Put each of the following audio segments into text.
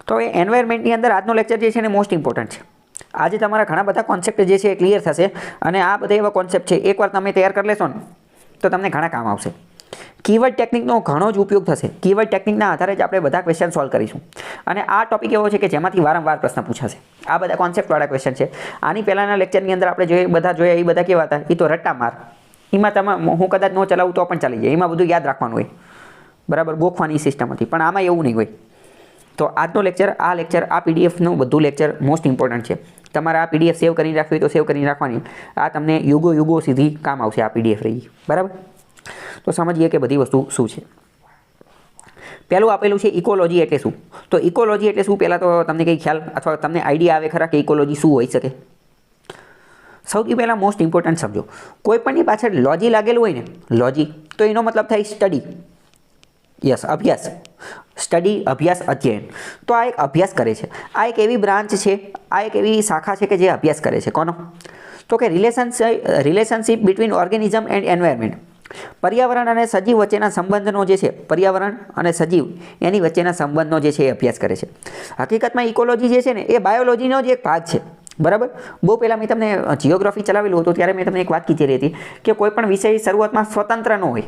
તો એ એન્વાયરમેન્ટની અંદર આજનો લેક્ચર જે છે ને મોસ્ટ ઇમ્પોર્ટન્ટ છે. આજે તમારા ઘણા બધા કોન્સેપ્ટ જે છે એ ક્લિયર થશે અને આ બધા એવા કોન્સેપ્ટ છે એકવાર તમે તૈયાર કરી લેશો ને તો તમને ઘણા કામ આવશે. કીવર્ડ ટેકનિકનો ઘણો જ ઉપયોગ થશે. કીવર્ડ ટેકનિકના આધારે જ આપણે બધા ક્વેશ્ચન સોલ્વ કરીશું અને આ ટોપિક એવો છે કે જેમાંથી વારંવાર પ્રશ્ન પૂછાશે. આ બધા કોન્સેપ્ટવાળા ક્વેશ્ચન છે. આની પહેલાંના લેક્ચરની અંદર આપણે જોયા એ બધા કેવા હતા? એ તો રટ્ટા માર. એમાં તમે હું કદાચ ન ચલાવું તો પણ ચાલી જાય. એમાં બધું યાદ રાખવાનું હોય, બરાબર, ગોખવાની સિસ્ટમ હતી. પણ આમાં એવું નહીં હોય. તો આજનો લેક્ચર, આ પીડીએફનું બધું લેક્ચર મોસ્ટ ઇમ્પોર્ટન્ટ છે. તમારે આ પીડીએફ સેવ કરી રાખવી તો સેવ કરી રાખવાની. આ તમને યુગો સુધી કામ આવશે આ પીડીએફ રહી, બરાબર. તો સમજીએ કે બધી વસ્તુ શું છે. પહેલું આપેલું છે ઇકોલોજી એટલે શું. તો ઇકોલોજી એટલે શું પહેલાં તો તમને કંઈ ખ્યાલ અથવા તમને આઈડિયા આવે ખરા કે ઇકોલોજી શું હોઈ શકે? સૌથી પહેલાં મોસ્ટ ઇમ્પોર્ટન્ટ સમજો, કોઈ પણની પાછળ લોજી લાગેલું હોય ને, લોજી, તો એનો મતલબ થાય સ્ટડી. યસ, અભ્યાસ. સ્ટડી, અભ્યાસ, અધ્યયન. તો આ એક અભ્યાસ કરે છે. આ એક એવી બ્રાન્ચ છે, આ એક એવી શાખા છે કે જે અભ્યાસ કરે છે. કોનો? તો કે relationship between organism and environment. પર્યાવરણ અને સજીવ વચ્ચેના સંબંધનો જે છે, પર્યાવરણ અને સજીવ એની વચ્ચેના સંબંધનો જે છે એ અભ્યાસ કરે છે. હકીકતમાં ઇકોલોજી જે છે ને એ બાયોલોજીનો જ એક ભાગ છે, બરાબર. બહુ પહેલાં મેં તમને જિયોગ્રાફી ચલાવેલું હતું ત્યારે મેં તમને એક વાત કીધેલી હતી કે કોઈ પણ વિષય શરૂઆતમાં સ્વતંત્ર ન હોય.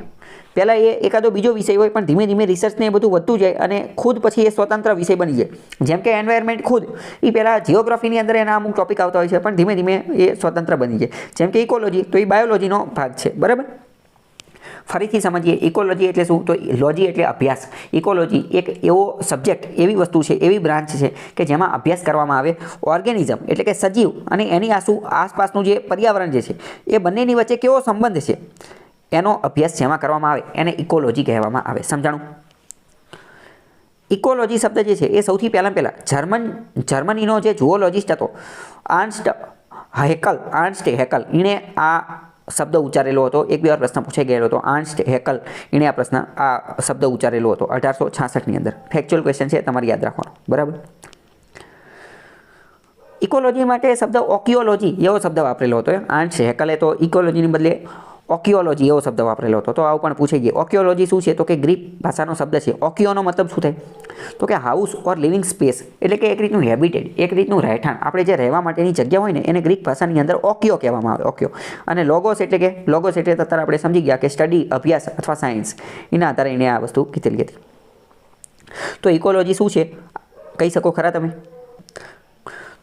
પહેલાં એ એકાદો બીજો વિષય હોય પણ ધીમે ધીમે રિસર્ચને એ બધું વધતું જાય અને ખુદ પછી એ સ્વતંત્ર વિષય બની જાય. જેમ કે એન્વાયરમેન્ટ ખુદ એ પહેલાં જિયોગ્રાફીની અંદર એના અમુક ટોપિક આવતા હોય છે પણ ધીમે ધીમે એ સ્વતંત્ર બની જાય. જેમ કે ઇકોલોજી, તો એ બાયોલોજીનો ભાગ છે, બરાબર. ફરીથી સમજીએ ઇકોલોજી એટલે શું. તો લોજી એટલે અભ્યાસ. ઇકોલોજી એક એવો સબ્જેક્ટ, એવી વસ્તુ છે, એવી બ્રાન્ચ છે કે જેમાં અભ્યાસ કરવામાં આવે ઓર્ગેનિઝમ એટલે કે સજીવ અને એની આસપાસનું જે પર્યાવરણ જે છે એ બંનેની વચ્ચે કેવો સંબંધ છે એનો અભ્યાસ જેમાં કરવામાં આવે એને ઇકોલોજી કહેવામાં આવે. સમજાણું? ઇકોલોજી શબ્દ જે છે એ સૌથી પહેલાં જર્મનીનો જે ઝૂઓલોજિસ્ટ હતો આર્ન્સ્ટ હેકલ, એણે આ શબ્દ ઉચ્ચારેલો હતો. એક બે વાર પ્રશ્ન પૂછાઈ ગયેલો હતો. આર્ન્સ્ટ હેકલ, એણે આ શબ્દ ઉચ્ચારેલો હતો 1866ની અંદર. ફેક્ચ્યુઅલ ક્વેશ્ચન છે, તમારે યાદ રાખવાનો, બરાબર. ઇકોલોજી માટે શબ્દ ઓકિયોલોજી એવો શબ્દ વાપરેલો હતો. આર્ન્સ્ટ હેકલે તો ઇકોલોજીની બદલે ઓકિયોલોજી એવો શબ્દ વાપરેલો હતો. તો આવું પણ પૂછાઈ ગયું. ઓકિયોલોજી શું છે? તો કે ગ્રીક ભાષાનો શબ્દ છે. ઓકિયોનો મતલબ શું થાય? તો કે હાઉસ ઓર લિવિંગ સ્પેસ, એટલે કે એક રીતનું હેબિટેટ, એક રીતનું રહેઠાણ. આપણે જે રહેવા માટેની જગ્યા હોય ને એને ગ્રીક ભાષાની અંદર ઓકિયો કહેવામાં આવે. ઓકિયો. અને લોગોસ એટલે અત્યારે આપણે સમજી ગયા કે સ્ટડી, અભ્યાસ અથવા સાયન્સ. એના આધારે એણે આ વસ્તુ કીધેલી હતી. તો ઇકોલોજી શું છે કહી શકો ખરા તમે?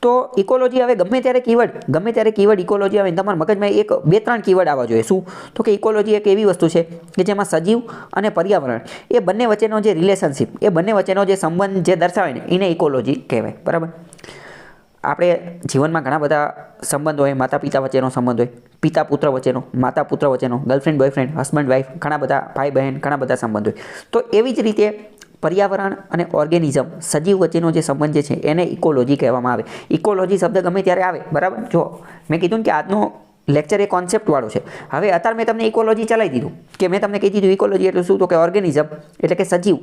તો ઇકોલોજી હવે ગમે ત્યારે કીવર્ડ ઇકોલોજી આવે તમારા મગજમાં એક બે ત્રણ કીવર્ડ આવવા જોઈએ. શું? તો કે ઇકોલોજી એક એવી વસ્તુ છે કે જેમાં સજીવ અને પર્યાવરણ એ બંને વચ્ચેનો જે રિલેશનશિપ, એ બંને વચ્ચેનો જે સંબંધ જે દર્શાવે ને એને ઇકોલોજી કહેવાય, બરાબર. આપણે જીવનમાં ઘણા બધા સંબંધ હોય. માતા પિતા વચ્ચેનો સંબંધ હોય, પિતા પુત્ર વચ્ચેનો, માતા પુત્ર વચ્ચેનો, ગર્લફ્રેન્ડ બોયફ્રેન્ડ, હસબન્ડ વાઈફ, ઘણા બધા ભાઈ બહેન, ઘણા બધા સંબંધ હોય. તો એવી જ રીતે પર્યાવરણ અને ઓર્ગેનિઝમ, સજીવ વચ્ચેનો જે સંબંધ જે છે એને ઇકોલોજી કહેવામાં આવે. ઇકોલોજી શબ્દ ગમે ત્યારે આવે, બરાબર. જો મેં કીધું ને કે આજનો લેક્ચર એ કોન્સેપ્ટવાળો છે. હવે અત્યારે મેં તમને ઇકોલોજી ચલાવી દીધું કે મેં તમને કહી દીધું ઇકોલોજી એટલે શું? તો કે ઓર્ગેનિઝમ એટલે કે સજીવ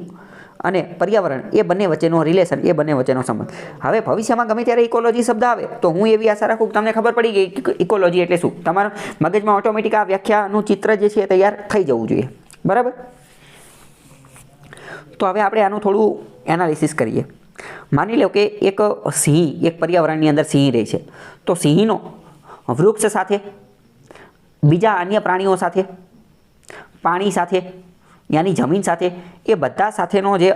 અને પર્યાવરણ એ બંને વચ્ચેનો રિલેશન, એ બંને વચ્ચેનો સંબંધ. હવે ભવિષ્યમાં ગમે ત્યારે ઇકોલોજી શબ્દ આવે તો હું એવી આશા રાખું કે તમને ખબર પડી ગઈ કે ઇકોલોજી એટલે શું. તમારા મગજમાં ઓટોમેટિક આ વ્યાખ્યાનું ચિત્ર જે છે એ તૈયાર થઈ જવું જોઈએ, બરાબર. તો હવે આપણે આનું થોડું એનાલિસિસ કરીએ. માની લો કે એક સિંહ, એક પર્યાવરણની અંદર સિંહ રહે છે. તો સિંહનો વૃક્ષ સાથે, બીજા અન્ય પ્રાણીઓ સાથે, પાણી સાથે, યાની જમીન સાથે, એ બધા સાથેનો જે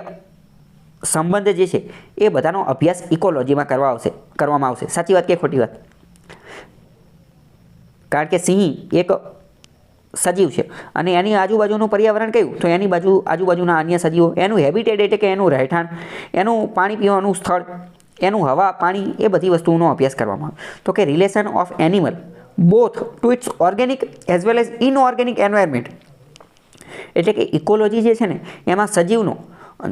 સંબંધ જે છે એ બધાનો અભ્યાસ ઇકોલોજીમાં કરવામાં આવશે. સાચી વાત કે ખોટી વાત? કારણ કે સિંહ એક સજીવ છે અને એની આજુબાજુનું પર્યાવરણ કયું? તો એની આજુબાજુના અન્ય સજીવો, એનું હેબિટેટ એટલે કે એનું રહેઠાણ, એનું પાણી પીવાનું સ્થળ, એનું હવા, પાણી, એ બધી વસ્તુઓનો અભ્યાસ કરવામાં આવે. તો કે relation of animal both to its organic as well as inorganic environment. એટલે કે ઇકોલોજી જે છે ને એમાં સજીવનો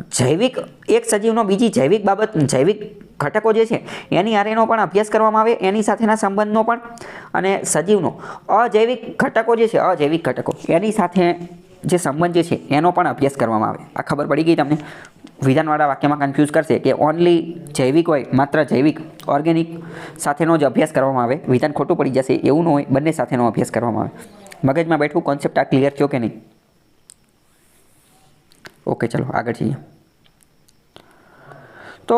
જૈવિક, એક સજીવનો બીજી જૈવિક બાબત, જૈવિક ઘટકો જે છે એની આરેનો પણ અભ્યાસ કરવામાં આવે, એની સાથેના સંબંધનો પણ, અને સજીવનો અજૈવિક ઘટકો જે છે, અજૈવિક ઘટકો એની સાથે જે સંબંધ જે છે એનો પણ અભ્યાસ કરવામાં આવે. આ ખબર પડી ગઈ તમને? વિધાનવાળા વાક્યમાં કન્ફ્યુઝ કરશે કે ઓનલી જૈવિક હોય, માત્ર જૈવિક ઓર્ગેનિક સાથેનો જ અભ્યાસ કરવામાં આવે. વિધાન ખોટું પડી જશે, એવું ન હોય, બંને સાથેનો અભ્યાસ કરવામાં આવે. મગજમાં બેઠું કોન્સેપ્ટ આ ક્લિયર થયો કે નહીં? ઓકે, ચલો આગળ જઈએ. તો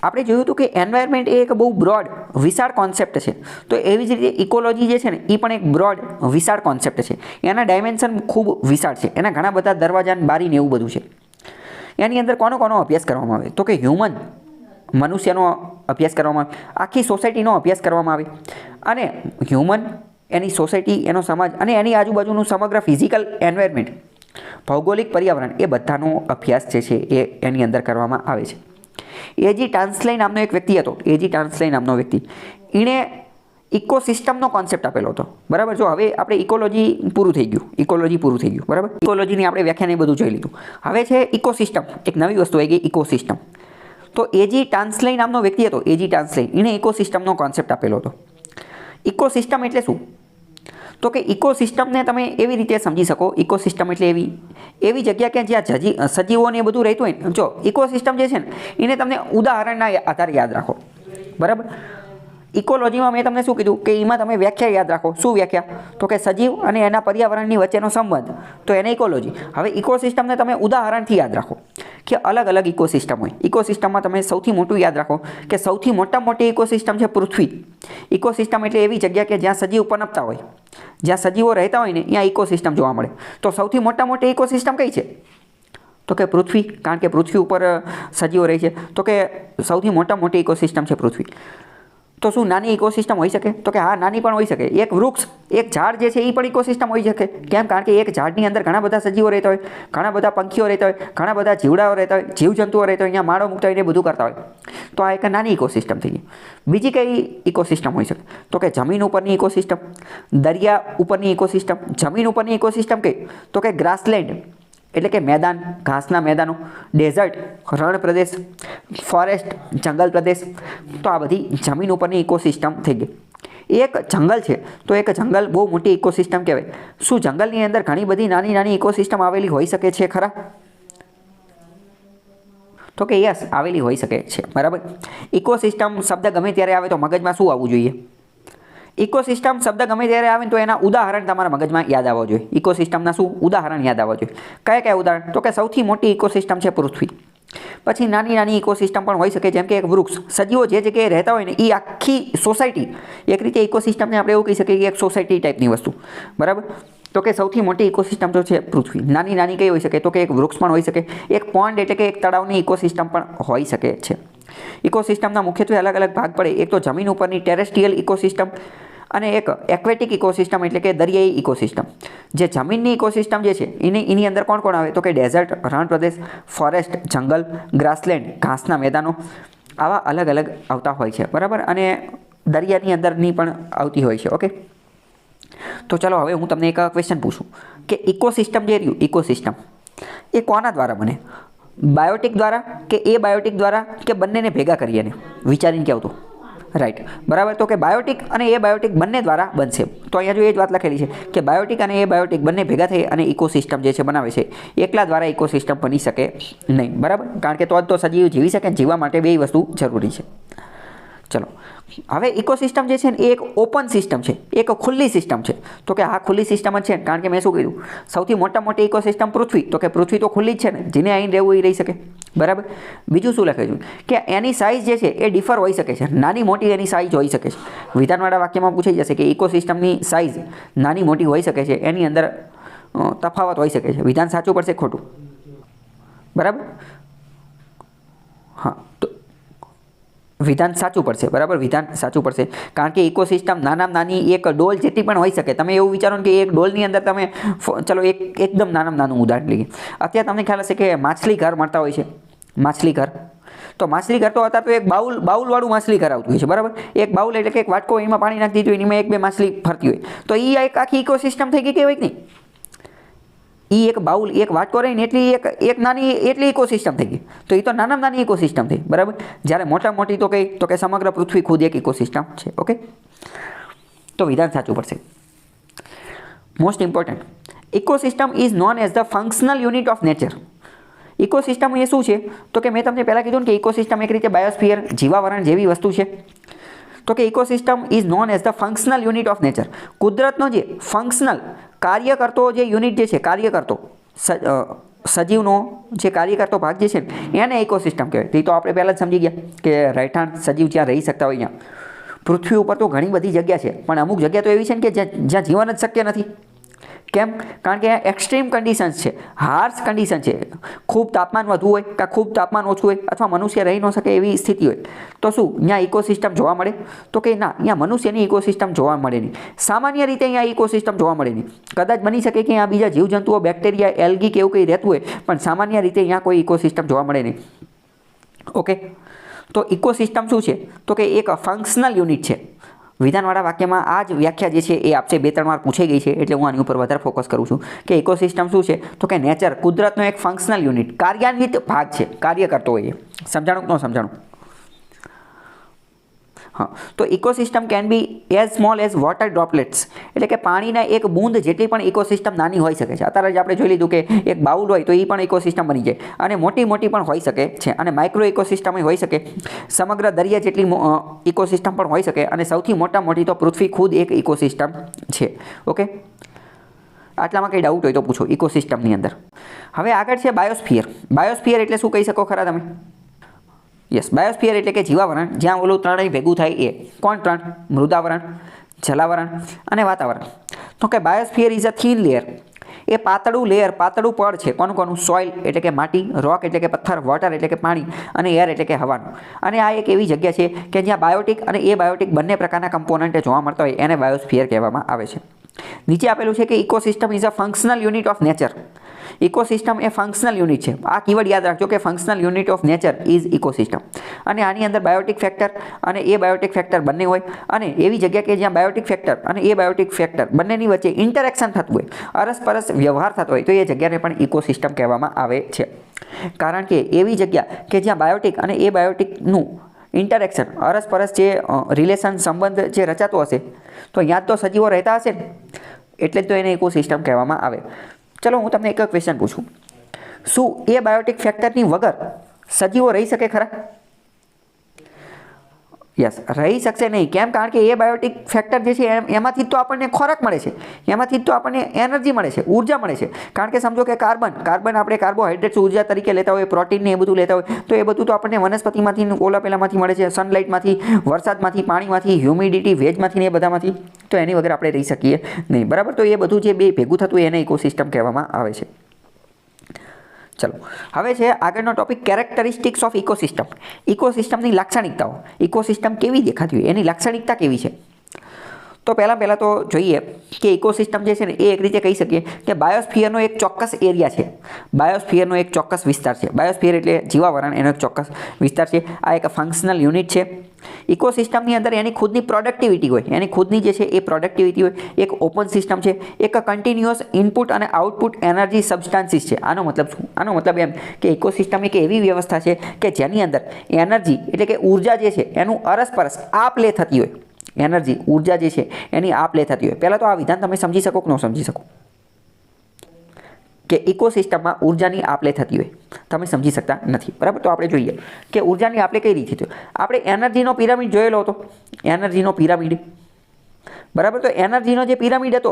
આપણે જોયું હતું કે એન્વાયરમેન્ટ એ એક બહુ બ્રોડ વિશાળ કોન્સેપ્ટ છે. તો એવી જ રીતે ઇકોલોજી જે છે ને એ પણ એક બ્રોડ વિશાળ કોન્સેપ્ટ છે. એના ડાયમેન્શન ખૂબ વિશાળ છે. એના ઘણા બધા દરવાજા ને બારી ને એવું બધું છે. એની અંદર કોનો અભ્યાસ કરવામાં આવે તો કે હ્યુમન મનુષ્યનો અભ્યાસ કરવામાં આવે, આખી સોસાયટીનો અભ્યાસ કરવામાં આવે અને હ્યુમન, એની સોસાયટી, એનો સમાજ અને એની આજુબાજુનું સમગ્ર ફિઝિકલ એન્વાયરમેન્ટ, ભૌગોલિક પર્યાવરણ એ બધાનો અભ્યાસ જે છે એ એની અંદર કરવામાં આવે છે. એજી ટાન્સલાઈ નામનો એક વ્યક્તિ હતો. એજી ટાન્સલાઈ નામનો વ્યક્તિ એણે ઇકોસિસ્ટમનો કોન્સેપ્ટ આપેલો હતો. બરાબર. જો હવે આપણે ઇકોલોજી પૂરું થઈ ગયું. બરાબર. ઇકોલોજીની આપણે વ્યાખ્યાને બધું જોઈ લીધું. હવે છે ઇકોસિસ્ટમ. એક નવી વસ્તુ આવી ગઈ, ઇકોસિસ્ટમ. તો એજી ટાન્સલાઈ નામનો વ્યક્તિ હતો. એજી ટાન્સલાઈ એણે ઇકોસિસ્ટમનો કોન્સેપ્ટ આપેલો હતો. ઇકોસિસ્ટમ એટલે શું? તો કે ઇકોસિસ્ટમને તમે એવી રીતે સમજી શકો, ઇકોસિસ્ટમ એટલે એવી જગ્યા કે જ્યાં સજીવોને એ બધું રહેતું હોય. જો ઇકોસિસ્ટમ જે છે ને એને તમને ઉદાહરણના આધારે યાદ રાખો. બરાબર. ઇકોલોજીમાં મેં તમને શું કીધું કે એમાં તમે વ્યાખ્યા યાદ રાખો. શું વ્યાખ્યા? તો કે સજીવ અને એના પર્યાવરણની વચ્ચેનો સંબંધ, તો એને ઇકોલોજી. હવે ઇકોસિસ્ટમને તમે ઉદાહરણથી યાદ રાખો કે અલગ અલગ ઇકોસિસ્ટમ હોય. ઇકોસિસ્ટમમાં તમે સૌથી મોટું યાદ રાખો કે સૌથી મોટી ઇકોસિસ્ટમ છે પૃથ્વી. ઇકોસિસ્ટમ એટલે એવી જગ્યા કે જ્યાં સજીવ પનપતા હોય, જ્યાં સજીવો રહેતા હોય ને ત્યાં ઇકોસિસ્ટમ જોવા મળે. તો સૌથી મોટી ઇકોસિસ્ટમ કઈ છે? તો કે પૃથ્વી. કારણ કે પૃથ્વી ઉપર સજીવો રહે છે. તો કે સૌથી મોટી ઇકોસિસ્ટમ છે પૃથ્વી. તો શું નાની ઇકોસિસ્ટમ હોઈ શકે? તો કે હા, નાની પણ હોઈ શકે. એક વૃક્ષ, એક ઝાડ જે છે એ પણ ઇકોસિસ્ટમ હોઈ શકે. કેમ? કારણ કે એક ઝાડની અંદર ઘણા બધા સજીવો રહેતા હોય, ઘણા બધા પંખીઓ રહેતા હોય, ઘણા બધા જીવડાઓ રહેતા હોય, જીવજંતુઓ રહેતા હોય, અહીંયા માળો મૂકતા હોય ને બધું કરતા હોય. તો આ એક નાની ઇકોસિસ્ટમ થઈ ગઈ. બીજી કઈ ઇકોસિસ્ટમ હોઈ શકે? તો કે જમીન ઉપરની ઇકોસિસ્ટમ, દરિયા ઉપરની ઇકોસિસ્ટમ. જમીન ઉપરની ઇકોસિસ્ટમ કઈ? તો કે ગ્રાસલેન્ડ એટલે કે મેદાન, ઘાસના મેદાનો, ડેઝર્ટ, રણ પ્રદેશ, ફોરેસ્ટ, જંગલ પ્રદેશ. તો આ બધી જમીન ઉપરની ઇકોસિસ્ટમ થઈ ગઈ. એક જંગલ છે તો એક જંગલ બહુ મોટી ઇકોસિસ્ટમ કહેવાય. શું જંગલની અંદર ઘણી બધી નાની ઇકોસિસ્ટમ આવેલી હોઈ શકે છે ખરા? તો કે યસ, આવેલી હોઈ શકે છે. બરાબર. ઇકોસિસ્ટમ શબ્દ ગમે ત્યારે આવે તો મગજમાં શું આવવું જોઈએ? ઇકોસિસ્ટમ શબ્દ ગમે ત્યારે આવે તો એના ઉદાહરણ તમારા મગજમાં યાદ આવવા જોઈએ. ઇકોસિસ્ટમના શું ઉદાહરણ યાદ આવવા જોઈએ? કયા ઉદાહરણ? તો કે સૌથી મોટી ઇકોસિસ્ટમ છે પૃથ્વી. પછી નાની ઇકોસિસ્ટમ પણ હોઈ શકે, જેમ કે એક વૃક્ષ. સજીવો જે જગ્યાએ રહેતા હોય ને એ આખી સોસાયટી, એક રીતે ઇકોસિસ્ટમને આપણે એવું કહી શકીએ કે એક સોસાયટી ટાઈપની વસ્તુ. બરાબર. તો કે સૌથી મોટી ઇકોસિસ્ટમ તો છે પૃથ્વી. નાની કઈ હોઈ શકે? તો કે એક વૃક્ષ પણ હોઈ શકે. એક પોન્ડ એટલે કે એક તળાવની ઇકોસિસ્ટમ પણ હોઈ શકે છે. ઇકોસિસ્ટમના મુખ્યત્વે અલગ અલગ ભાગ પડે. એક તો જમીન ઉપરની ટેરેસ્ટ્રીયલ ઇકોસિસ્ટમ અને એક એક્વેટિક ઇકોસિસ્ટમ એટલે કે દરિયાઈ ઇકોસિસ્ટમ. જે જમીનની ઇકોસિસ્ટમ જે છે એની અંદર કોણ આવે? તો કે ડેઝર્ટ, રણ પ્રદેશ, ફોરેસ્ટ, જંગલ, ગ્રાસલેન્ડ, ઘાસના મેદાનો, આવા અલગ અલગ આવતા હોય છે. બરાબર. અને દરિયાની અંદરની પણ આવતી હોય છે. ઓકે. તો ચલો હવે હું તમને એક ક્વેશ્ચન પૂછું કે ઇકોસિસ્ટમ જે રહ્યું, ઇકોસિસ્ટમ એ કોના દ્વારા બને? બાયોટિક દ્વારા કે એબાયોટિક દ્વારા કે બંનેને ભેગા કરીને? વિચારીને કહેવું તો રાઈટ. બરાબર. તો કે બાયોટિક અને એબાયોટિક બંને દ્વારા બનશે. તો અહીંયા જો એ જ વાત લખેલી છે કે બાયોટિક અને એબાયોટિક બંને ભેગા થઈ અને ઇકોસિસ્ટમ જે છે બનાવે છે. એકલા દ્વારા ઇકોસિસ્ટમ બની શકે નહીં. બરાબર. કારણ કે તો સજીવ જીવી શકે, જીવવા માટે બે વસ્તુ જરૂરી છે. ચલો હવે ઇકોસિસ્ટમ જે છે ને એ એક ઓપન સિસ્ટમ છે, એક ખુલ્લી સિસ્ટમ છે. તો કે હા, ખુલ્લી સિસ્ટમ જ છે. કારણ કે મેં શું કીધું? સૌથી મોટી ઇકોસિસ્ટમ પૃથ્વી. તો કે પૃથ્વી તો ખુલ્લી જ છે ને, જેને અહીં રહેવું એ રહી શકે. બરાબર. બીજું શું લખે છે કે એની સાઇઝ જે છે એ ડિફર હોઈ શકે છે. નાની મોટી એની સાઇઝ હોઈ શકે છે. વિધાનવાળા વાક્યમાં પૂછાઈ જશે કે ઇકોસિસ્ટમની સાઇઝ નાની મોટી હોઈ શકે છે, એની અંદર તફાવત હોઈ શકે છે. વિધાન સાચું પડશે ખોટું? બરાબર. હા, તો વિધાન સાચું પડશે. બરાબર. વિધાન સાચું પડશે. કારણ કે ઇકોસિસ્ટમ નાની એક ડોલ જેટલી પણ હોઈ શકે. તમે એવું વિચારો કે એક ડોલની અંદર તમે ચલો એકદમ નાનું ઉદાહરણ લઈએ. અત્યારે તમને ખ્યાલ હશે કે માછલી ઘર મળતા હોય છે. માછલી ઘર તો અત્યારે તો એક બાઉલવાળું માછલી ઘર આવતું હોય છે. બરાબર. એક બાઉલ એટલે કે એક વાટકો, એમાં પાણી નાખી દીધું, એમાં એક બે માછલી ફરતી હોય. તો એ એક આખી ઇકોસિસ્ટમ થઈ ગઈ કહેવાય કે નહીં? એ એક બાઉલ, એક વાટકો રહીને એટલી એક નાની એટલી ઇકોસિસ્ટમ થઈ ગઈ. તો એ તો નાની ઇકોસિસ્ટમ થઈ. બરાબર. જ્યારે મોટી તો કઈ? તો કે સમગ્ર પૃથ્વી ખુદ એક ઇકોસિસ્ટમ છે. ઓકે. તો વિધાન સાચું પડશે. Most important, ecosystem is known as the functional unit of nature. Ecosystem એ શું છે? તો કે મેં તમને પહેલાં કીધું ને કે ઇકોસિસ્ટમ એક રીતે બાયોસ્ફિયર, જીવાવરણ જેવી વસ્તુ છે. તો કે ecosystem is known as the functional unit of nature. કુદરતનો જે ફંક્શનલ કાર્ય કરતો જે યુનિટ જે છે, કાર્ય કરતો સજીવનો જે કાર્ય કરતો ભાગ જે છે ને એને ઇકોસિસ્ટમ કહેવાય. તે તો આપણે પહેલાં જ સમજી ગયા કે રહેઠાણ સજીવ જ્યાં રહી શકતા હોય ત્યાં પૃથ્વી ઉપર તો ઘણી બધી જગ્યા છે, પણ અમુક જગ્યા તો એવી છે ને કે જ્યાં જીવન જ શક્ય નથી. કેમ? કારણ કે એક્સ્ટ્રીમ કન્ડિશન્સ છે, હાર્શ કન્ડિશન છે, ખૂબ તાપમાન વધુ હોય કાં ખૂબ તાપમાન ઓછું હોય અથવા મનુષ્ય રહી ન શકે એવી સ્થિતિ હોય, તો શું અહીંયા ઇકોસિસ્ટમ જોવા મળે? તો કે ના, અહીંયા મનુષ્યની ઇકોસિસ્ટમ જોવા મળે નહીં. સામાન્ય રીતે અહીંયા ઇકોસિસ્ટમ જોવા મળે નહીં. કદાચ બની શકે કે અહીંયા બીજા જીવજંતુઓ, બેક્ટેરિયા, એલ્ગી કે એવું કંઈ રહેતું હોય, પણ સામાન્ય રીતે અહીંયા કોઈ ઇકોસિસ્ટમ જોવા મળે નહીં. ઓકે, તો ઇકોસિસ્ટમ શું છે? તો કે એક ફંક્શનલ યુનિટ છે. વિધાનવાળા વાક્યમાં આ જ વ્યાખ્યા જે છે એ આપશે 2-3 વાર પૂછાઈ ગઈ છે, એટલે હું આની ઉપર વધારે ફોકસ કરું છું કે ઇકોસિસ્ટમ શું છે? તો કે નેચર, કુદરતનો એક ફંક્શનલ યુનિટ, કાર્યાન્વિત ભાગ છે, કાર્ય કરતો હોય. સમજાણું કે ન સમજાણું? હા, તો ecosystem can be as small as water droplets, એટલે કે પાણીના એક બૂંદ જેટલી પણ ઇકોસિસ્ટમ નાની હોઈ શકે છે. અત્યારે જ આપણે જોઈ લીધું કે એક બાઉલ હોય તો એ પણ ઇકોસિસ્ટમ બની જાય, અને મોટી પણ હોઈ શકે છે, અને માઇક્રો ઇકોસિસ્ટમ હોઈ શકે, સમગ્ર દરિયા જેટલી ઇકોસિસ્ટમ પણ હોઈ શકે, અને સૌથી મોટી તો પૃથ્વી ખુદ એક ઇકોસિસ્ટમ છે. ઓકે, આટલામાં કંઈ ડાઉટ હોય તો પૂછો ઇકોસિસ્ટમની અંદર. હવે આગળ છે બાયોસ્ફિયર. બાયોસ્ફિયર એટલે શું કહી શકો ખરા તમે? યસ, બાયોસ્ફિયર એટલે કે જીવાવરણ, જ્યાં ઓલું ત્રણેય ભેગું થાય એ. કોણ ત્રણ? મૃદાવરણ, જલાવરણ અને વાતાવરણ. તો કે biosphere is a thin layer, એ પાતળું લેયર, પાતળું પડ છે. કોનું? સોઇલ એટલે કે માટી, રોક એટલે કે પથ્થર, વોટર એટલે કે પાણી, અને એર એટલે કે હવાનું. અને આ એક એવી જગ્યા છે કે જ્યાં બાયોટિક અને એબાયોટિક બંને પ્રકારના કમ્પોનન્ટ જોવા મળતા હોય, એને બાયોસ્ફિયર કહેવામાં આવે છે. નીચે આપેલું છે કે ecosystem is a functional unit of nature. Ecosystem A functional unit છે. આ કીવર્ડ યાદ રાખજો કે functional unit of nature is ecosystem. અને આની અંદર બાયોટિક ફેક્ટર અને એબાયોટિક ફેક્ટર બંને હોય, અને એવી જગ્યા કે જ્યાં બાયોટિક ફેક્ટર અને એબાયોટિક ફેક્ટર બંનેની વચ્ચે ઇન્ટરેક્શન થતું હોય, અરસપરસ વ્યવહાર થતો હોય, તો એ જગ્યાને પણ ઇકોસિસ્ટમ કહેવામાં આવે છે. કારણ કે એવી જગ્યા કે જ્યાં બાયોટિક અને એબાયોટિકનું ઇન્ટરેક્શન, અરસપરસ જે રિલેશન, સંબંધ જે રચાતો હશે, તો ત્યાં તો સજીવો રહેતા હશે ને, એટલે જ તો એને ઇકોસિસ્ટમ કહેવામાં આવે. ચલો હું તમને એક ક્વેશ્ચન પૂછું. શું એ બાયોટિક ફેક્ટરની વગર સજીવો રહી શકે ખરા? યસ, રહી શકશે નહીં. કેમ? કારણ કે એ બાયોટિક ફેક્ટર જે છે એમાંથી જ તો આપણને ખોરાક મળે છે, એમાંથી જ તો આપણને એનર્જી મળે છે, ઉર્જા મળે છે. કારણ કે સમજો કે કાર્બન આપણે કાર્બોહાઈડ્રેટ્સ ઉર્જા તરીકે લેતા હોય, પ્રોટીન ને એ બધું લેતા હોય, તો એ બધું તો આપણને વનસ્પતિમાંથી, ઓલા પેલામાંથી મળે છે, સનલાઇટમાંથી, વરસાદમાંથી, પાણીમાંથી, હ્યુમિડિટી, ભેજમાંથી ને એ બધામાંથી. તો એની વગર આપણે રહી શકીએ નહીં. બરાબર? તો એ બધું જે બે ભેગું થતું હોય એને ઇકોસિસ્ટમ કહેવામાં આવે છે. ચલો, હવે છે આગળનો ટોપિક કેરેક્ટરિસ્ટિક્સ ઓફ ઇકોસિસ્ટમ. ઇકોસિસ્ટમની લાક્ષણિકતાઓ. ઇકોસિસ્ટમ કેવી દેખાતી હોય, એની લાક્ષણિકતા કેવી છે? તો પહેલાં તો જોઈએ કે ઇકોસિસ્ટમ જે છે ને એ એક રીતે કહી શકીએ કે બાયોસ્ફિયરનો એક ચોક્કસ એરિયા છે, બાયોસ્ફિયરનો એક ચોક્કસ વિસ્તાર છે. બાયોસ્ફિયર એટલે જીવાવરણ, એનો એક ચોક્કસ વિસ્તાર છે. આ એક ફંક્શનલ યુનિટ છે. ઇકોસિસ્ટમની અંદર એની ખુદની પ્રોડક્ટિવિટી હોય, એની ખુદની જે છે એ પ્રોડક્ટિવિટી હોય. એક ઓપન સિસ્ટમ છે, એક કન્ટિન્યુઅસ ઇનપુટ અને આઉટપુટ એનર્જી સબસ્ટાન્સીસ છે. આનો મતલબ શું? આનો મતલબ એમ કે ઇકોસિસ્ટમ એક એવી વ્યવસ્થા છે કે જેની અંદર એનર્જી એટલે કે ઉર્જા જે છે એનું અરસપરસ આપ લે થતી હોય. એનર્જી, ઉર્જા જે છે એની આપ લે થતી હોય. પહેલાં તો આ વિધાન તમે સમજી શકો કે ન સમજી શકો કે ઇકોસિસ્ટમમાં ઉર્જાની આપ લે થતી હોય, તમે સમજી શકતા નથી. બરાબર? તો આપણે જોઈએ કે ઉર્જાની આપ લે કઈ રીતે થતી હોય. આપણે એનર્જીનો પિરામિડ જોયેલો હતો, એનર્જીનો પિરામિડ. બરાબર? તો એનર્જીનો જે પિરામિડ હતો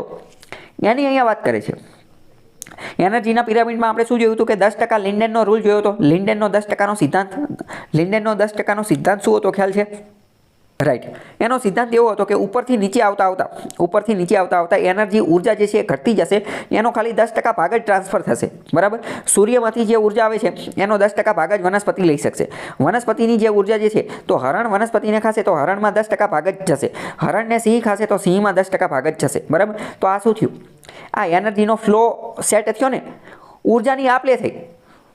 એની અહીંયા વાત કરે છે. એનર્જીના પિરામિડમાં આપણે શું જોયું હતું કે 10% લિન્ડેનનો રૂલ જોયો હતો. લિન્ડેનનો 10%નો સિદ્ધાંત. લિન્ડેનનો 10%નો સિદ્ધાંત શું હતો ખ્યાલ છે? રાઈટ, એનો સિદ્ધાંત એવો હતો કે ઉપરથી નીચે આવતા એનર્જી, ઉર્જા જે છે એ ઘટતી જશે. એનો ખાલી 10% ભાગ જ ટ્રાન્સફર થશે. બરાબર? સૂર્યમાંથી જે ઉર્જા આવે છે એનો 10% ભાગ જ વનસ્પતિ લઈ શકશે. વનસ્પતિની જે ઉર્જા જે છે, તો હરણ વનસ્પતિને ખાશે તો હરણમાં 10% ભાગ જ જશે. હરણને સિંહ ખાશે તો સિંહમાં 10% ભાગ જ જશે. બરાબર? તો આ શું થયું? આ એનર્જીનો ફ્લો સેટ થયો ને, ઉર્જાની આપ લે થઈ.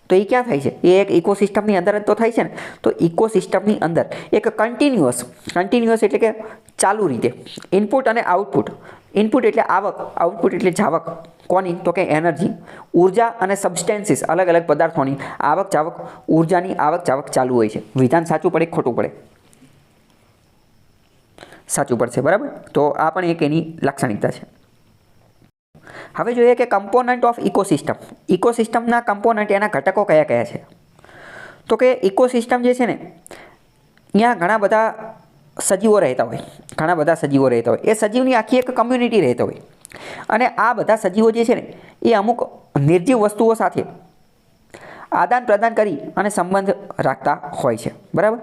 તો એ ક્યાં થાય છે? એ એક ઇકોસિસ્ટમની અંદર જ તો થાય છે ને. તો ઇકોસિસ્ટમની અંદર એક કન્ટિન્યુઅસ એટલે કે ચાલુ રીતે ઇનપુટ અને આઉટપુટ. ઇનપુટ એટલે આવક, આઉટપુટ એટલે જાવક. કોની? તો કે એનર્જી, ઉર્જા અને સબસ્ટેન્સીસ, અલગ અલગ પદાર્થોની આવક જાવક, ઉર્જાની આવક જાવક ચાલુ હોય છે. વિધાન સાચું પડે ખોટું પડે? સાચું પડશે. બરાબર? તો આ પણ એક એની લાક્ષણિકતા છે. હવે જોઈએ કે કમ્પોનન્ટ ઓફ ઇકોસિસ્ટમ. ઇકોસિસ્ટમના કમ્પોનન્ટ, એના ઘટકો કયા કયા છે? તો કે ઇકોસિસ્ટમ જે છે ને, ત્યાં ઘણા બધા સજીવો રહેતા હોય. એ સજીવની આખી એક કમ્યુનિટી રહેતા હોય. અને આ બધા સજીવો જે છે ને એ અમુક નિર્જીવ વસ્તુઓ સાથે આદાન પ્રદાન કરી અને સંબંધ રાખતા હોય છે, બરાબર.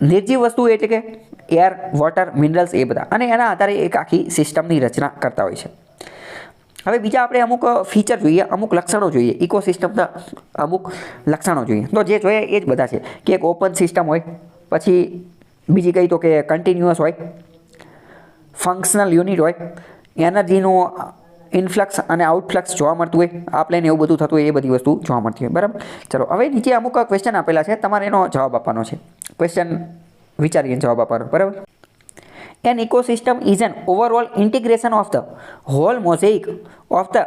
નિર્જીવ વસ્તુ એટલે કે એર, વોટર, મિનરલ્સ એ બધા, અને એના આધારે એક આખી સિસ્ટમની રચના કરતા હોય છે. હવે બીજા આપણે અમુક ફીચર જોઈએ, અમુક લક્ષણો જોઈએ, ઇકોસિસ્ટમના અમુક લક્ષણો જોઈએ. તો જે જોઈએ એ જ બધા છે કે એક ઓપન સિસ્ટમ હોય, પછી બીજી કઈ તો કે કન્ટિન્યુઅસ હોય, ફંક્શનલ યુનિટ હોય, એનર્જીનું ઇનફ્લક્સ અને આઉટફ્લક્સ જોવા મળતું હોય, આપલે એવું બધું થતું હોય, એ બધી વસ્તુ જોવા મળતી હોય, બરાબર. ચલો હવે નીચે અમુક ક્વેશ્ચન આપેલા છે, તમારે એનો જવાબ આપવાનો છે. ક્વેશ્ચન વિચારીને જવાબ આપવાનો, બરાબર. An ecosystem is an overall integration of the whole mosaic of the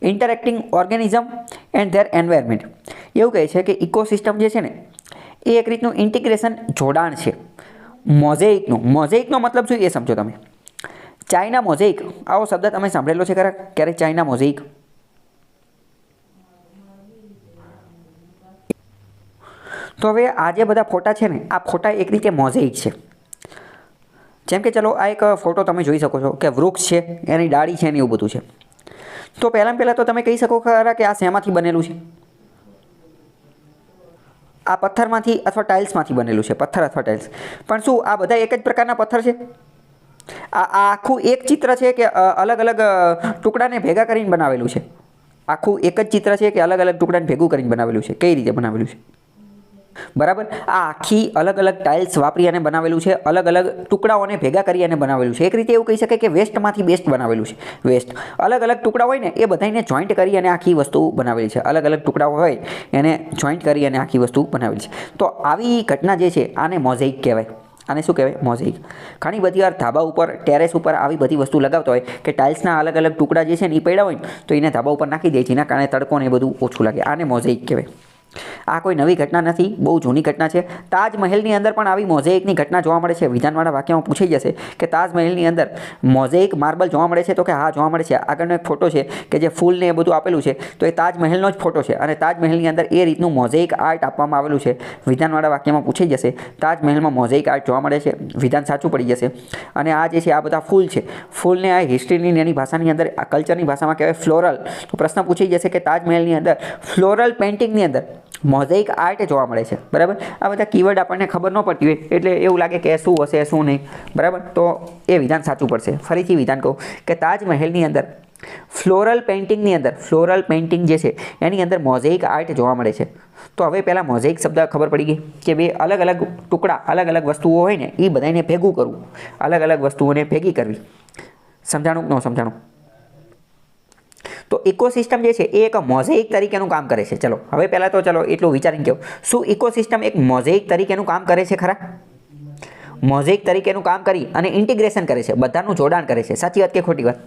interacting organism and their environment. એવું કહે છે કે ઇકોસિસ્ટમ જે છે ને એ એક રીતનું ઇન્ટિગ્રેશન જોડાણ છે મોઝેઇકનું. મોઝેઇકનો મતલબ શું એ સમજો તમે. ચાઇના મોઝેઇક, આવો શબ્દ તમે સાંભળેલો છે ખરા ક્યારે? China mosaic. તો હવે આ જે બધા ફોટા છે ને, આ ફોટા એક રીતે મોઝેઇક છે. જેમ કે ચલો આ એક ફોટો તમે જોઈ શકો છો કે વૃક્ષ છે, એની ડાળી છે ને એવું બધું છે. તો પહેલાં તો તમે કહી શકો ખરા કે આ શેમાંથી બનેલું છે? આ પથ્થરમાંથી અથવા ટાઇલ્સમાંથી બનેલું છે, પથ્થર અથવા ટાઇલ્સ. પણ શું આ બધા એક જ પ્રકારના પથ્થર છે? આ આખું એક ચિત્ર છે કે અલગ અલગ ટુકડાને ભેગા કરીને બનાવેલું છે? આખું એક જ ચિત્ર છે કે અલગ અલગ ટુકડાને ભેગું કરીને બનાવેલું છે? કઈ રીતે બનાવેલું છે? બરાબર. આ આખી અલગ અલગ ટાઇલ્સ વાપરી અને બનાવેલું છે, અલગ અલગ ટુકડાઓને ભેગા કરી અને બનાવેલું છે. એક રીતે એવું કહી શકાય કે વેસ્ટમાંથી બેસ્ટ બનાવેલું છે. વેસ્ટ, અલગ અલગ ટુકડા હોય ને એ બધાને જોઈન્ટ કરી અને આખી વસ્તુ બનાવેલી છે. અલગ અલગ ટુકડાઓ હોય એને જોઈન્ટ કરી અને આખી વસ્તુ બનાવેલી છે. તો આવી ઘટના જે છે આને મોઝેઇક કહેવાય. આને શું કહેવાય? મોઝેઇક. ઘણી બધી વાર ધાબા ઉપર, ટેરેસ ઉપર આવી બધી વસ્તુ લગાવતા હોય કે ટાઇલ્સના અલગ અલગ ટુકડા જે છે ને એ પડ્યા હોય ને તો એને ધાબા ઉપર નાખી દે, જેના કારણે તડકો ને એ બધું ઓછું લાગે. આને મોઝેઇક કહેવાય. આ કોઈ નવી ઘટના નથી, બહુ જૂની ઘટના છે. તાજમહેલની અંદર પણ આવી મોઝેઇકની ઘટના જોવા મળે છે. વિધાનવાળા વાક્યમાં પૂછાઈ જશે કે તાજમહેલની અંદર મોઝેઇક માર્બલ જોવા મળે છે, તો કે હા જોવા મળે છે. આગળનો એક ફોટો છે કે જે ફૂલને એ બધું આપેલું છે, તો એ તાજમહેલનો જ ફોટો છે અને તાજમહેલની અંદર એ રીતનું મોઝેઇક આર્ટ આપવામાં આવેલું છે. વિધાનવાળા વાક્યમાં પૂછાઈ જશે તાજમહેલમાં મોઝેઇક આર્ટ જોવા મળે છે, વિધાન સાચું પડી જશે. અને આ જે છે આ બધા ફૂલ છે, ફૂલને આ હિસ્ટ્રીની એની ભાષાની અંદર, આ કલ્ચરની ભાષામાં કહેવાય ફ્લોરલ. તો પ્રશ્ન પૂછાઈ જશે કે તાજમહેલની અંદર ફ્લોરલ પેઇન્ટિંગની અંદર મોઝેઇક આર્ટ જોવા મળે છે, બરાબર. આ બધા કીવર્ડ આપણને ખબર ન પડતી હોય એટલે એવું લાગે કે શું હશે શું નહીં, બરાબર. તો એ વિધાન સાચું પડશે. ફરીથી વિધાન કહું કે તાજમહેલની અંદર ફ્લોરલ પેઇન્ટિંગની અંદર, ફ્લોરલ પેઇન્ટિંગ જે છે એની અંદર મોઝેઇક આર્ટ જોવા મળે છે. તો હવે પહેલાં મોઝેઇક શબ્દ ખબર પડી ગઈ કે બે અલગ અલગ ટુકડા, અલગ અલગ વસ્તુઓ હોય ને એ બધાને ભેગું કરવું, અલગ અલગ વસ્તુઓને ભેગી કરવી. સમજાણું ન સમજાણું? તો ઇકોસિસ્ટમ જે છે એ એક મોઝેઇક તરીકેનું કામ કરે છે. ચલો હવે પહેલાં તો ચલો એટલું વિચારીને કહો, શું ઇકોસિસ્ટમ એક મોઝેઇક તરીકેનું કામ કરે છે ખરા? મોઝેઇક તરીકેનું કામ કરી અને ઇન્ટિગ્રેશન કરે છે, બધાનું જોડાણ કરે છે. સાચી વાત કે ખોટી વાત?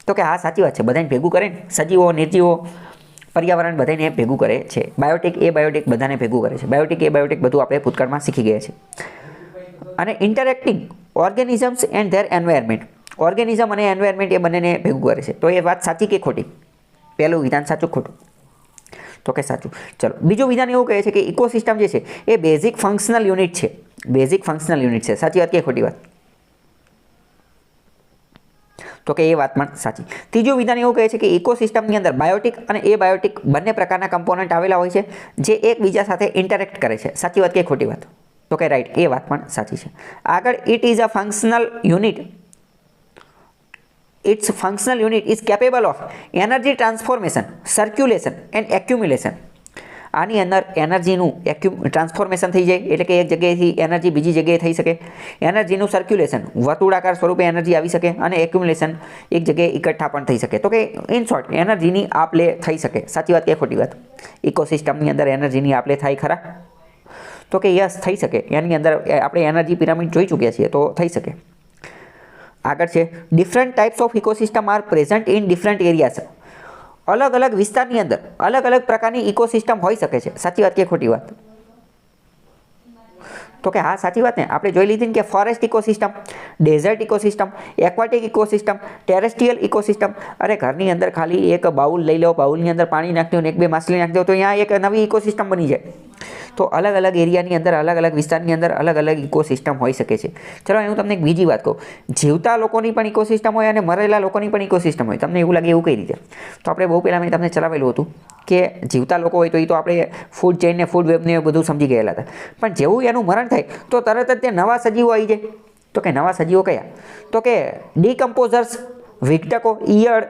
તો કે હા સાચી વાત છે. બધાને ભેગું કરે ને, સજીવો, નિર્જીવો, પર્યાવરણ બધાને ભેગું કરે છે. બાયોટિક, એ બાયોટિક બધાને ભેગું કરે છે. બાયોટિક, એ બાયોટિક બધું આપણે ભૂતકાળમાં શીખી ગયા છે. અને interacting organisms and there environment, organism અને એન્વાયરમેન્ટ એ બંનેને ભેગું કરે છે. તો એ વાત સાચી કે ખોટી? પહેલું વિધાન સાચું ખોટું? તો કે સાચું. ચલો બીજું વિધાન એવું કહે છે કે ઇકોસિસ્ટમ જે છે એ બેઝિક ફંક્શનલ યુનિટ છે. બેઝિક ફંક્શનલ યુનિટ છે. સાચી વાત કે ખોટી વાત? તો કે એ વાત પણ સાચી. ત્રીજું વિધાન એવું કહે છે કે ઇકોસિસ્ટમની અંદર બાયોટિક અને એ બાયોટિક બંને પ્રકારના કમ્પોનન્ટ આવેલા હોય છે જે એકબીજા સાથે ઇન્ટરેક્ટ કરે છે. સાચી વાત કે ખોટી વાત? તો કે રાઈટ, એ વાત પણ સાચી છે. આગળ it is a functional unit. Its functional unit is capable of energy transformation, circulation and accumulation. આની અંદર એનર્જીનું ટ્રાન્સફોર્મેશન થઈ જાય એટલે કે એક જગ્યાએથી એનર્જી બીજી જગ્યાએ થઈ શકે. એનર્જીનું સર્ક્યુલેશન, વર્તુળાકાર સ્વરૂપે એનર્જી આવી શકે અને એક્યુમ્યુલેશન એક જગ્યાએ એકઠા પણ થઈ શકે. તો કે ઇન શોર્ટ એનર્જીની આપ-લે થઈ શકે. સાચી વાત કે ખોટી વાત? ઇકોસિસ્ટમની અંદર એનર્જીની આપ-લે થાય ખરા? તો કે યસ થઈ શકે. એની અંદર આપણે એનર્જી પિરામિડ જોઈ ચૂક્યા છીએ, તો થઈ શકે. આગળ છે different types of ecosystem are present in different areas. અલગ અલગ વિસ્તારની અંદર અલગ અલગ પ્રકારની ઇકોસિસ્ટમ હોઈ શકે છે. સાચી વાત કે ખોટી વાત? તો કે હા સાચી વાત ને. આપણે જોઈ લીધી ને કે forest ecosystem, desert ecosystem, aquatic ecosystem, terrestrial ecosystem. અરે ઘરની અંદર ખાલી એક બાઉલ લઈ લો, બાઉલની અંદર પાણી નાખી દો ને એક બે માછલી નાખી દો તો અહીંયા એક નવી ઇકોસિસ્ટમ બની જાય. તો અલગ અલગ એરિયાની અંદર અલગ અલગ વિસ્તારની અંદર અલગ અલગ ઇકોસિસ્ટમ હોઈ શકે છે. ચલો હું તમને એક બીજી વાત કહું, જીવતા લોકોની પણ ઇકોસિસ્ટમ હોય અને મરેલા લોકોની પણ ઇકોસિસ્ટમ હોય. તમને એવું લાગે એવું કઈ રીતે? તો આપણે બહુ પહેલાં મેં તમને ચલાવેલું હતું કે જીવતા લોકો હોય તો એ તો આપણે ફૂડ ચેઇનને ફૂડ વેબને બધું સમજી ગયેલા હતા, પણ જેવું એનું મરણ થાય તો તરત જ તે નવા સજીવો આવી જાય. તો કે નવા સજીવો કયા? તો કે ડીકમ્પોઝર્સ, વિઘટકો, ઈયળ,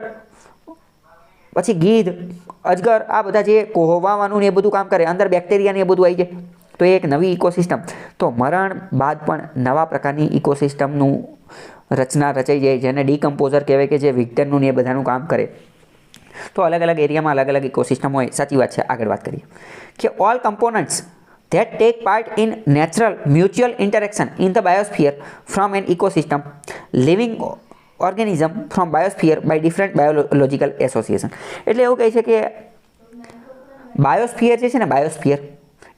પછી ગીધ, અજગર, આ બધા જે કોહવાવાનું ને એ બધું કામ કરે, અંદર બેક્ટેરિયા ને એ બધું આવી જાય, તો એ એક નવી ઇકોસિસ્ટમ. તો મરણ બાદ પણ નવા પ્રકારની ઇકોસિસ્ટમનું રચના રચાઈ જાય, જેને ડીકમ્પોઝર કહેવાય, કે જે વિઘટનનું ને એ બધાનું કામ કરે. તો અલગ અલગ એરિયામાં અલગ અલગ ઇકોસિસ્ટમ હોય. સાચી વાત છે. આગળ વાત કરીએ કે all components that take part in natural mutual interaction in the biosphere from an ecosystem, living organism from biosphere by different biological association. એટલે એવું કહે છે કે બાયોસ્ફિયર જે છે ને, બાયોસ્ફિયર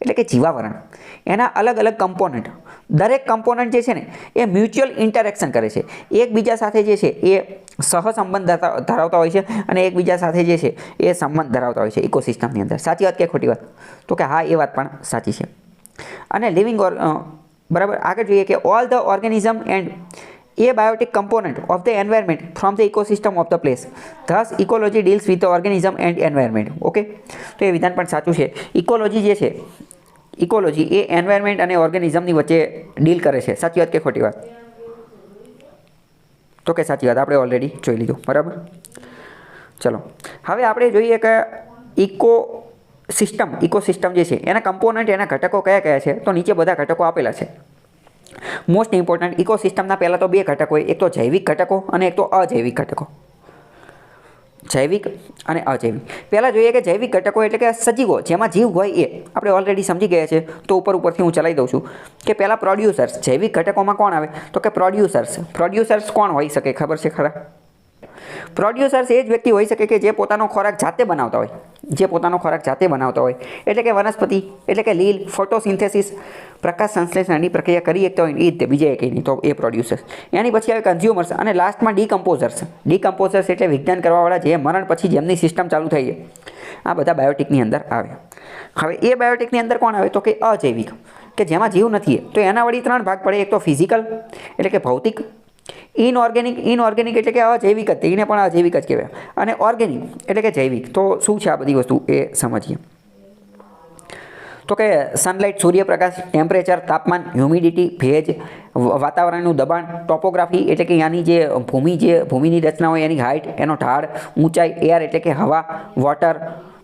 એટલે કે જીવાવરણ, એના અલગ અલગ કમ્પોનન્ટ, દરેક કમ્પોનન્ટ જે છે ને એ મ્યુચ્યુઅલ ઇન્ટરેક્શન કરે છે, એકબીજા સાથે જે છે એ સહસંબંધ ધરાવતા હોય છે અને એકબીજા સાથે જે છે એ સંબંધ ધરાવતા હોય છે ઇકોસિસ્ટમની અંદર. સાચી વાત કે ખોટી વાત? તો કે હા, એ વાત પણ સાચી છે. અને લિવિંગ બરાબર. આગળ જોઈએ કે all the organism and abiotic component of the environment from the ecosystem of the place. Thus ecology deals with the organism and environment. Okay, તો એ વિધાન પણ સાચું છે. ઇકોલોજી જે છે, ઇકોલોજી એ એન્વાયરમેન્ટ અને ઓર્ગેનિઝમની વચ્ચે ડીલ કરે છે. સાચી વાત કે ખોટી વાત? તો કે સાચી વાત, આપણે ઓલરેડી જોઈ લીધું. બરાબર. ચલો હવે આપણે જોઈએ કે ઇકોસિસ્ટમ જે છે એના કમ્પોનન્ટ, એના ઘટકો કયા કયા છે. તો નીચે બધા ઘટકો આપેલા છે. મોસ્ટ ઇમ્પોર્ટન્ટ, ઇકોસિસ્ટમના પહેલાં તો બે ઘટકો હોય, એક તો જૈવિક ઘટકો અને એક તો અજૈવિક ઘટકો. જૈવિક અને અજૈવિક. પહેલાં જોઈએ કે જૈવિક ઘટકો એટલે કે સજીવો, જેમાં જીવ હોય એ આપણે ઓલરેડી સમજી ગયા છે. તો ઉપરથી હું ચલાવી દઉં છું કે પહેલાં પ્રોડ્યુસર્સ. જૈવિક ઘટકોમાં કોણ આવે? તો કે પ્રોડ્યુસર્સ. પ્રોડ્યુસર્સ કોણ હોઈ શકે, ખબર છે ખરા? પ્રોડ્યુસર્સ એ જ વ્યક્તિ હોઈ શકે કે જે પોતાનો ખોરાક જાતે બનાવતા હોય, જે પોતાનો ખોરાક જાતે બનાવતા હોય, એટલે કે વનસ્પતિ, એટલે કે લીલ, ફોટોસિન્થેસિસ, પ્રકાશ સંશ્લેષણની પ્રક્રિયા કરી શકતા હોય એ રીતે, બીજા એક નહીં, તો એ પ્રોડ્યુસર્સ. એની પછી આવે કન્ઝ્યુમર્સ અને લાસ્ટમાં ડીકમ્પોઝર્સ. ડીકમ્પોઝર્સ એટલે વિજ્ઞાન કરવાવાળા, જે મરણ પછી જેમની સિસ્ટમ ચાલુ થઈ છે. આ બધા બાયોટિકની અંદર આવે. હવે એ બાયોટિકની અંદર કોણ આવે? તો કે અજૈવિક, કે જેમાં જીવ નથી. તો એના વળી ત્રણ ભાગ પડે. એક તો ફિઝિકલ એટલે કે ભૌતિક, ઇનઓર્ગેનિક એટલે કે અજૈવિક જ, એને પણ અજૈવિક જ કહેવાય, અને ઓર્ગેનિક એટલે કે જૈવિક. તો શું છે આ બધી વસ્તુ એ સમજીએ. તો કે સનલાઇટ, સૂર્યપ્રકાશ, ટેમ્પરેચર, તાપમાન, હ્યુમિડિટી, ભેજ, વાતાવરણનું દબાણ, ટોપોગ્રાફી એટલે કે ત્યાંની જે ભૂમિની રચના હોય એની હાઇટ, એનો ઢાળ, ઊંચાઈ, એર એટલે કે હવા, વોટર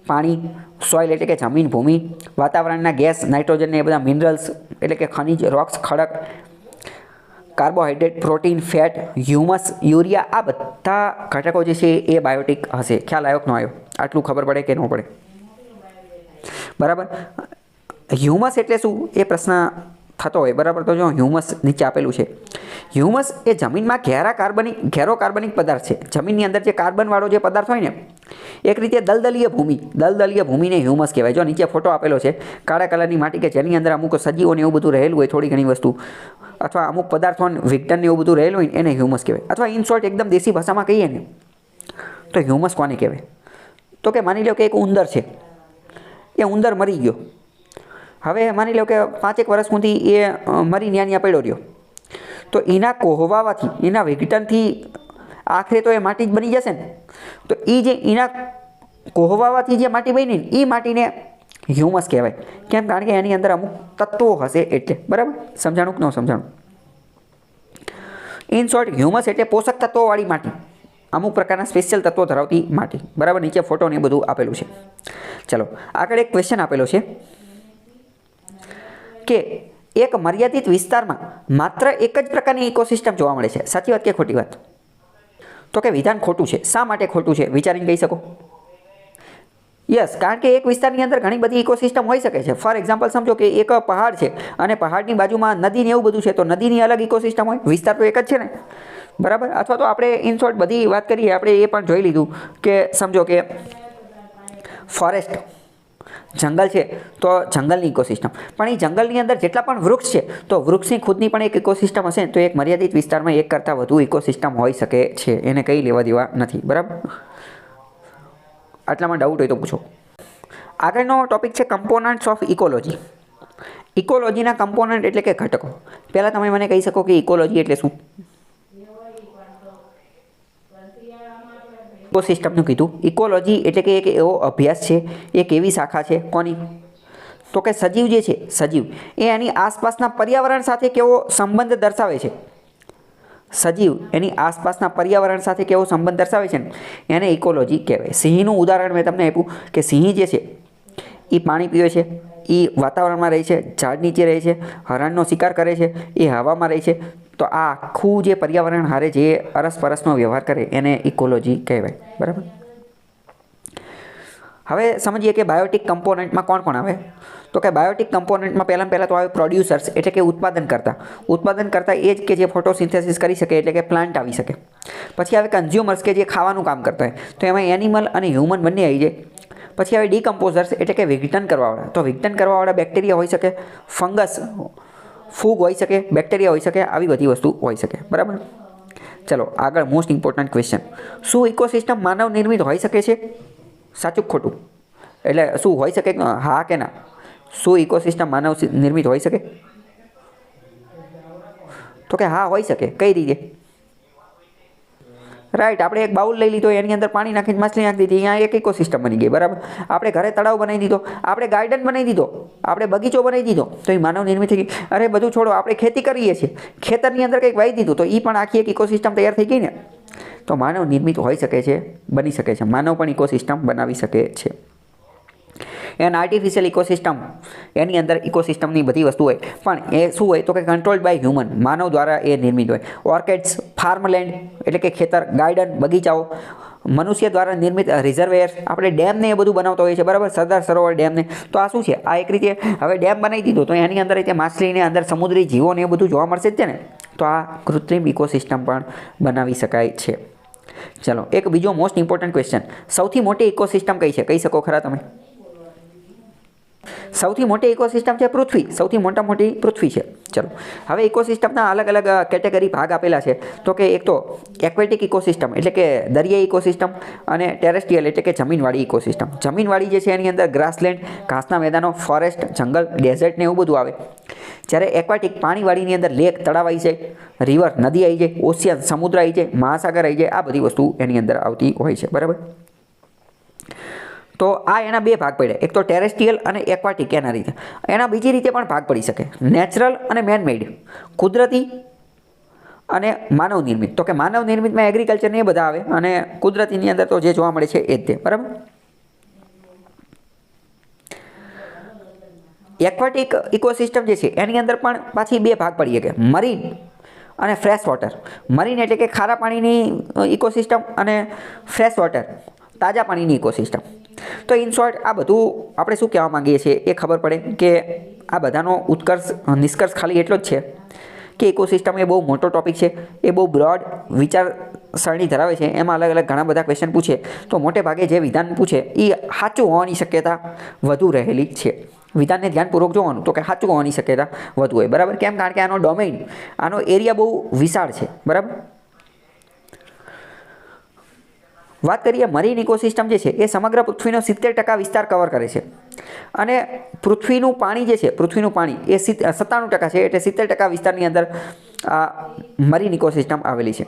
પાણી, સોઇલ એટલે કે જમીન, ભૂમિ, વાતાવરણના ગેસ, નાઇટ્રોજન ને એ બધા મિનરલ્સ એટલે કે ખનિજ, રોક્સ, ખડક, carbohydrate, protein, fat, humus, urea, આ બધા ઘટકો જે છે એ બાયોટિક હશે. ખ્યાલ આવ્યો કે ન આવ્યો? આટલું ખબર પડે કે ન પડે? બરાબર. હ્યુમસ એટલે શું એ પ્રશ્ન થતો હોય. બરાબર. તો જો હ્યુમસ નીચે આપેલું છે. હ્યુમસ એ જમીનમાં ઘેરો કાર્બનિક પદાર્થ છે. જમીનની અંદર જે કાર્બનવાળો જે પદાર્થ હોય ને, એક રીતે દલદલીય ભૂમિને હ્યુમસ કહેવાય. જો નીચે ફોટો આપેલો છે, કાળા કલરની માટી કે જેની અંદર અમુક સજીવોને એવું બધું રહેલું હોય, થોડી ઘણી વસ્તુ, અથવા અમુક પદાર્થો વિઘટન એવું બધું રહેલું હોય, એને હ્યુમસ કહેવાય. અથવા ઇન શોર્ટ એકદમ દેશી ભાષામાં કહીએ ને તો હ્યુમસ કોને કહેવાય? તો કે માની લો કે એક ઉંદર છે, એ ઉંદર મરી ગયો. હવે માની લો કે 5 વર્ષ સુધી એ મરી ન્યા પડ્યો રહ્યો. તો એના કોહવાવાથી, એના વિઘટનથી આખરે તો એ માટી જ બની જશે ને. તો એ જે એના કોહવાવાથી જે માટી બની ને, એ માટીને હ્યુમસ કહેવાય. કેમ? કારણ કે એની અંદર અમુક તત્વો હશે એટલે. બરાબર. સમજાણું કે ન સમજાણું? ઇન શોર્ટ, હ્યુમસ એટલે પોષક તત્વોવાળી માટી, અમુક પ્રકારના સ્પેશિયલ તત્વો ધરાવતી માટી. બરાબર. નીચે ફોટો ને બધું આપેલું છે. ચલો આગળ એક ક્વેશ્ચન આપેલો છે કે એક મર્યાદિત વિસ્તારમાં માત્ર એક જ પ્રકારની ઇકોસિસ્ટમ જોવા મળે છે. સાચી વાત કે ખોટી વાત? તો કે વિધાન ખોટું છે. શા માટે ખોટું છે વિચારીને કહી શકો? યસ, કારણ કે એક વિસ્તારની અંદર ઘણી બધી ઇકોસિસ્ટમ હોઈ શકે છે. ફોર એક્ઝામ્પલ સમજો કે એક પહાડ છે અને પહાડની બાજુમાં નદી ને એવું બધું છે, તો નદીની અલગ ઇકોસિસ્ટમ હોય, વિસ્તાર તો એક જ છે ને. બરાબર. અથવા તો આપણે ઇન શોર્ટ બધી વાત કરીએ, આપણે એ પણ જોઈ લીધું કે સમજો કે ફોરેસ્ટ, જંગલ છે, તો જંગલની ઇકોસિસ્ટમ. પણ એ જંગલની અંદર જેટલા પણ વૃક્ષ છે, તો વૃક્ષની ખુદની પણ એક ઇકોસિસ્ટમ હશે. તો એક મર્યાદિત વિસ્તારમાં એક કરતાં વધુ ઇકોસિસ્ટમ હોઈ શકે છે. એને કંઈ લેવા દેવા નથી. બરાબર. આટલામાં ડાઉટ હોય તો પૂછો. આગળનો ટોપિક છે કમ્પોનન્ટ્સ ઓફ ઇકોલોજી. ઇકોલોજીના કમ્પોનન્ટ એટલે કે ઘટકો. પહેલાં તમે મને કહી શકો કે ઇકોલોજી એટલે શું? ઇકોસિસ્ટમનું કીધું. ઇકોલોજી એટલે કે એક એવો અભ્યાસ છે, એક એવી શાખા છે કોની? તો કે સજીવ જે છે, સજીવ એ એની આસપાસના પર્યાવરણ સાથે કેવો સંબંધ દર્શાવે છે. સજીવ એની આસપાસના પર્યાવરણ સાથે કેવો સંબંધ દર્શાવે છે ને એને ઇકોલોજી કહેવાય. સિંહનું ઉદાહરણ મેં તમને આપ્યું કે સિંહ જે છે એ પાણી પીવે છે, એ વાતાવરણમાં રહે છે, ઝાડ નીચે રહે છે, હરણનો શિકાર કરે છે, એ હવામાં રહે છે. તો આ આખું જે પર્યાવરણ હારે જે અરસપરસનો વ્યવહાર કરે એને ઇકોલોજી કહેવાય. બરાબર. હવે સમજીએ કે બાયોટિક કમ્પોનન્ટમાં કોણ કોણ આવે? તો કે બાયોટિક કમ્પોનન્ટમાં પહેલાં તો આવે પ્રોડ્યુસર્સ એટલે કે ઉત્પાદન કરતા એ જ કે જે ફોટોસિન્થેસિસ કરી શકે એટલે કે પ્લાન્ટ આવી શકે. પછી આવે કન્ઝ્યુમર્સ કે જે ખાવાનું કામ કરતા હોય, તો એમાં એનિમલ અને હ્યુમન બંને આવી જાય. પછી આવે ડીકમ્પોઝર્સ એટલે કે વિઘટન કરવાવાળા, તો વિઘટન કરવાવાળા બેક્ટેરિયા હોઈ શકે, ફંગસ, ફૂગ હોઈ શકે, બેક્ટેરિયા હોઈ શકે, આવી બધી વસ્તુ હોઈ શકે. બરાબર. ચલો આગળ મોસ્ટ ઇમ્પોર્ટન્ટ ક્વેશ્ચન, શું ઇકોસિસ્ટમ માનવ નિર્મિત હોઈ શકે છે? સાચું ખોટું? એટલે શું હોઈ શકે? હા કે ના? શું ઇકોસિસ્ટમ માનવ નિર્મિત હોઈ શકે? તો કે હા હોઈ શકે. કઈ રીતે? રાઈટ, આપણે એક બાઉલ લઈ લીધો, એની અંદર પાણી નાખીને માછલી નાખી દીધી, અહીંયા એક ઇકોસિસ્ટમ બની ગઈ. બરાબર. આપણે ઘરે તળાવ બનાવી દીધો, આપણે ગાર્ડન બનાવી દીધો, આપણે બગીચો બનાવી દીધો, તો એ માનવ નિર્મિત થઈ ગઈ. અરે બધું છોડો, આપણે ખેતી કરીએ છીએ, ખેતરની અંદર કંઈક વાવી દીધું, તો એ પણ આખી એક ઇકોસિસ્ટમ તૈયાર થઈ ગઈ ને. તો માનવ નિર્મિત હોઈ શકે છે, બની શકે છે. માનવ પણ ઇકોસિસ્ટમ બનાવી શકે છે. એન આર્ટિફિશિયલ ઇકોસિસ્ટમ, એની અંદર ઇકોસિસ્ટમની બધી વસ્તુ હોય, પણ એ શું હોય? તો કે કંટ્રોલ્ડ બાય હ્યુમન, માનવ દ્વારા એ નિર્મિત હોય. ઓર્કેડ્સ, ફાર્મલેન્ડ એટલે કે ખેતર, ગાર્ડન, બગીચાઓ, મનુષ્ય દ્વારા નિર્મિત રિઝર્વેયર્સ, આપણે ડેમને એ બધું બનાવતા હોઈએ છીએ. બરાબર. સરદાર સરોવર ડેમને, તો આ શું છે? આ એક રીતે હવે ડેમ બનાવી દીધો, તો એની અંદર રીતે માછલીને અંદર સમુદ્રી જીવોને એ બધું જોવા મળશે જ છે ને. તો આ કૃત્રિમ ઇકોસિસ્ટમ પણ બનાવી શકાય છે. ચલો એક બીજો મોસ્ટ ઇમ્પોર્ટન્ટ ક્વેશ્ચન, સૌથી મોટી ઇકોસિસ્ટમ કઈ છે? કહી શકો ખરા તમે? સૌથી મોટી ઇકોસિસ્ટમ છે પૃથ્વી. સૌથી મોટી પૃથ્વી છે. ચલો હવે ઇકોસિસ્ટમના અલગ અલગ કેટેગરી ભાગ આપેલા છે. તો કે એક તો એક્વેટિક ઇકોસિસ્ટમ એટલે કે દરિયાઈ ઇકોસિસ્ટમ, અને ટેરેસ્ટ્રીયલ એટલે કે જમીનવાળી ઇકોસિસ્ટમ. જમીનવાળી જે છે એની અંદર ગ્રાસલેન્ડ, ઘાસના મેદાનો, ફોરેસ્ટ, જંગલ, ડેઝર્ટ ને એવું બધું આવે. જ્યારે એક્વાટિક પાણીવાળીની અંદર લેક, તળાવ આવી જાય, રિવર, નદી આવી જાય, ઓશિયન, સમુદ્ર આવી જાય, મહાસાગર આવી જાય, આ બધી વસ્તુ એની અંદર આવતી હોય છે. બરાબર. તો આ એના બે ભાગ પડ્યા, એક તો ટેરેસ્ટ્રીયલ અને એક્વાટિક. એના રીતે એના બીજી રીતે પણ ભાગ પડી શકે, નેચરલ અને મેનમેડ, કુદરતી અને માનવ નિર્મિત. તો કે માનવ નિર્મિતમાં એગ્રીકલ્ચર ને એ બધા આવે, અને કુદરતીની અંદર તો જે જોવા મળે છે એ જ તે. બરાબર. એક્વાટિક ઇકોસિસ્ટમ જે છે એની અંદર પણ પાછી બે ભાગ પડી શકે, મરીન અને ફ્રેશ વોટર. મરીન એટલે કે ખારા પાણીની ઇકોસિસ્ટમ, અને ફ્રેશ વોટર તાજા પાણીની ઇકોસિસ્ટમ. તો ઇન શોર્ટ આ બધું આપણે શું કહેવા માંગીએ છીએ એ ખબર પડે કે આ બધાનો નિષ્કર્ષ ખાલી એટલો જ છે કે ઇકોસિસ્ટમ એ બહુ મોટો ટોપિક છે, એ બહુ બ્રોડ વિચારસરણી ધરાવે છે. એમાં અલગ અલગ ઘણા બધા ક્વેશ્ચન પૂછે, તો મોટે ભાગે જે વિધાન પૂછે એ સાચું હોવાની શક્યતા વધુ રહેલી છે. વિધાનને ધ્યાનપૂર્વક જોવાનું, તો કે સાચું હોવાની શક્યતા વધુ હોય. બરાબર. કેમ? કારણ કે આનો ડોમેઇન, આનો એરિયા બહુ વિશાળ છે. બરાબર. વાત કરીએ મરીન ઇકોસિસ્ટમ જે છે એ સમગ્ર પૃથ્વીનો 70% વિસ્તાર કવર કરે છે, અને પૃથ્વીનું પાણી જે છે, પૃથ્વીનું પાણી એ 97% છે, એટલે 70% વિસ્તારની અંદર આ મરીન ઇકોસિસ્ટમ આવેલી છે.